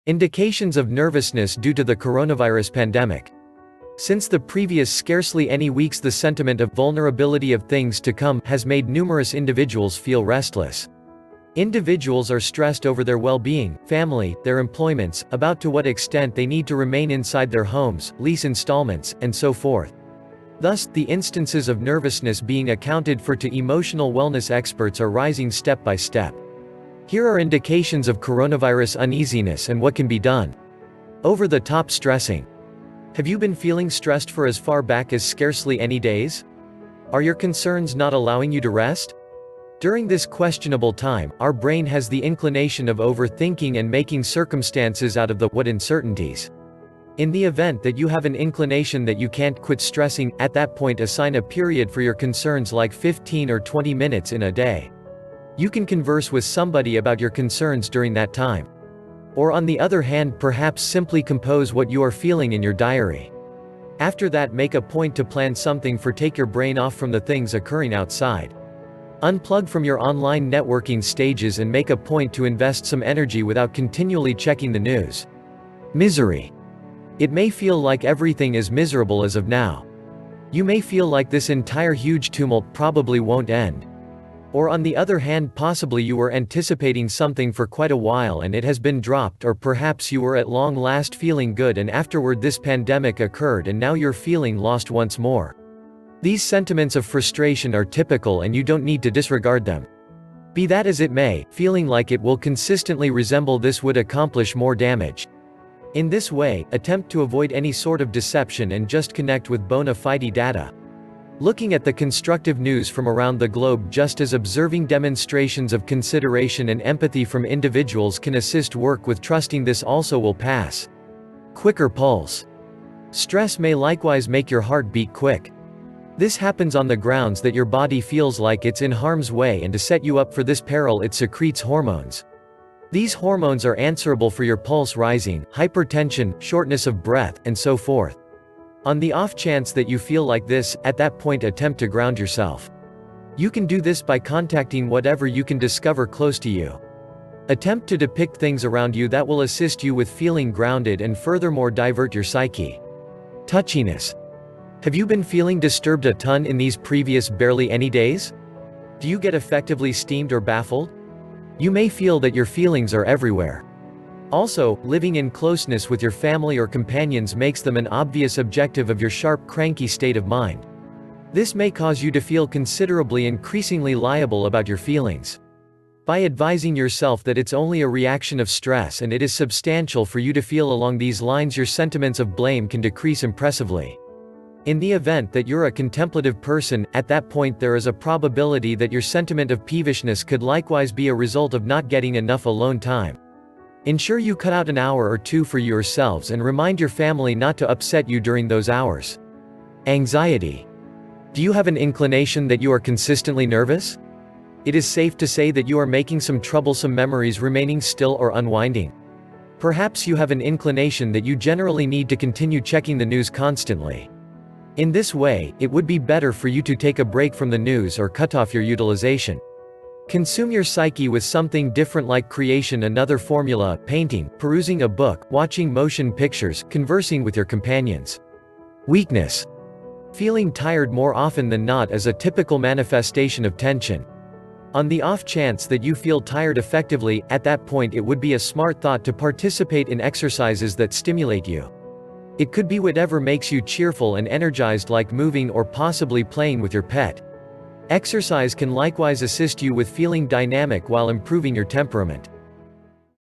Indications of nervousness due to the coronavirus pandemic. Since the previous scarcely any weeks, the sentiment of vulnerability of things to come has made numerous individuals feel restless. Individuals are stressed over their well-being, family, their employments, about to what extent they need to remain inside their homes, lease installments, and so forth. Thus, the instances of nervousness being accounted for to emotional wellness experts are rising step by step. Here are indications of coronavirus uneasiness and what can be done. Over-the-top stressing. Have you been feeling stressed for as far back as scarcely any days? Are your concerns not allowing you to rest? During this questionable time, our brain has the inclination of overthinking and making circumstances out of the what uncertainties. In the event that you have an inclination that you can't quit stressing, at that point assign a period for your concerns, like 15 or 20 minutes in a day. You can converse with somebody about your concerns during that time. Or on the other hand, perhaps simply compose what you are feeling in your diary. After that, make a point to plan something for take your brain off from the things occurring outside. Unplug from your online networking stages and make a point to invest some energy without continually checking the news. Misery. It may feel like everything is miserable as of now. You may feel like this entire huge tumult probably won't end. Or on the other hand, possibly you were anticipating something for quite a while and it has been dropped, or perhaps you were at long last feeling good and afterward this pandemic occurred and now you're feeling lost once more. These sentiments of frustration are typical and you don't need to disregard them. Be that as it may, feeling like it will consistently resemble this would accomplish more damage. In this way, attempt to avoid any sort of deception and just connect with bona fide data. Looking at the constructive news from around the globe, just as observing demonstrations of consideration and empathy from individuals can assist, work with trusting this also will pass. Quicker pulse. Stress may likewise make your heart beat quick. This happens on the grounds that your body feels like it's in harm's way, and to set you up for this peril it secretes hormones. These hormones are answerable for your pulse rising, hypertension, shortness of breath, and so forth. On the off chance that you feel like this, at that point attempt to ground yourself. You can do this by contacting whatever you can discover close to you. Attempt to depict things around you that will assist you with feeling grounded and furthermore divert your psyche. Touchiness. Have you been feeling disturbed a ton in these previous barely any days? Do you get effectively steamed or baffled? You may feel that your feelings are everywhere. Also, living in closeness with your family or companions makes them an obvious objective of your sharp, cranky state of mind. This may cause you to feel considerably increasingly liable about your feelings. By advising yourself that it's only a reaction of stress and it is substantial for you to feel along these lines, your sentiments of blame can decrease impressively. In the event that you're a contemplative person, at that point there is a probability that your sentiment of peevishness could likewise be a result of not getting enough alone time. Ensure you cut out an hour or two for yourselves and remind your family not to upset you during those hours. Anxiety. Do you have an inclination that you are consistently nervous? It is safe to say that you are making some troublesome memories remaining still or unwinding. Perhaps you have an inclination that you generally need to continue checking the news constantly. In this way, it would be better for you to take a break from the news or cut off your utilization. Consume your psyche with something different, like creation, another formula, painting, perusing a book, watching motion pictures, conversing with your companions. Weakness. Feeling tired more often than not is a typical manifestation of tension. On the off chance that you feel tired effectively, at that point it would be a smart thought to participate in exercises that stimulate you. It could be whatever makes you cheerful and energized, like moving or possibly playing with your pet. Exercise can likewise assist you with feeling dynamic while improving your temperament.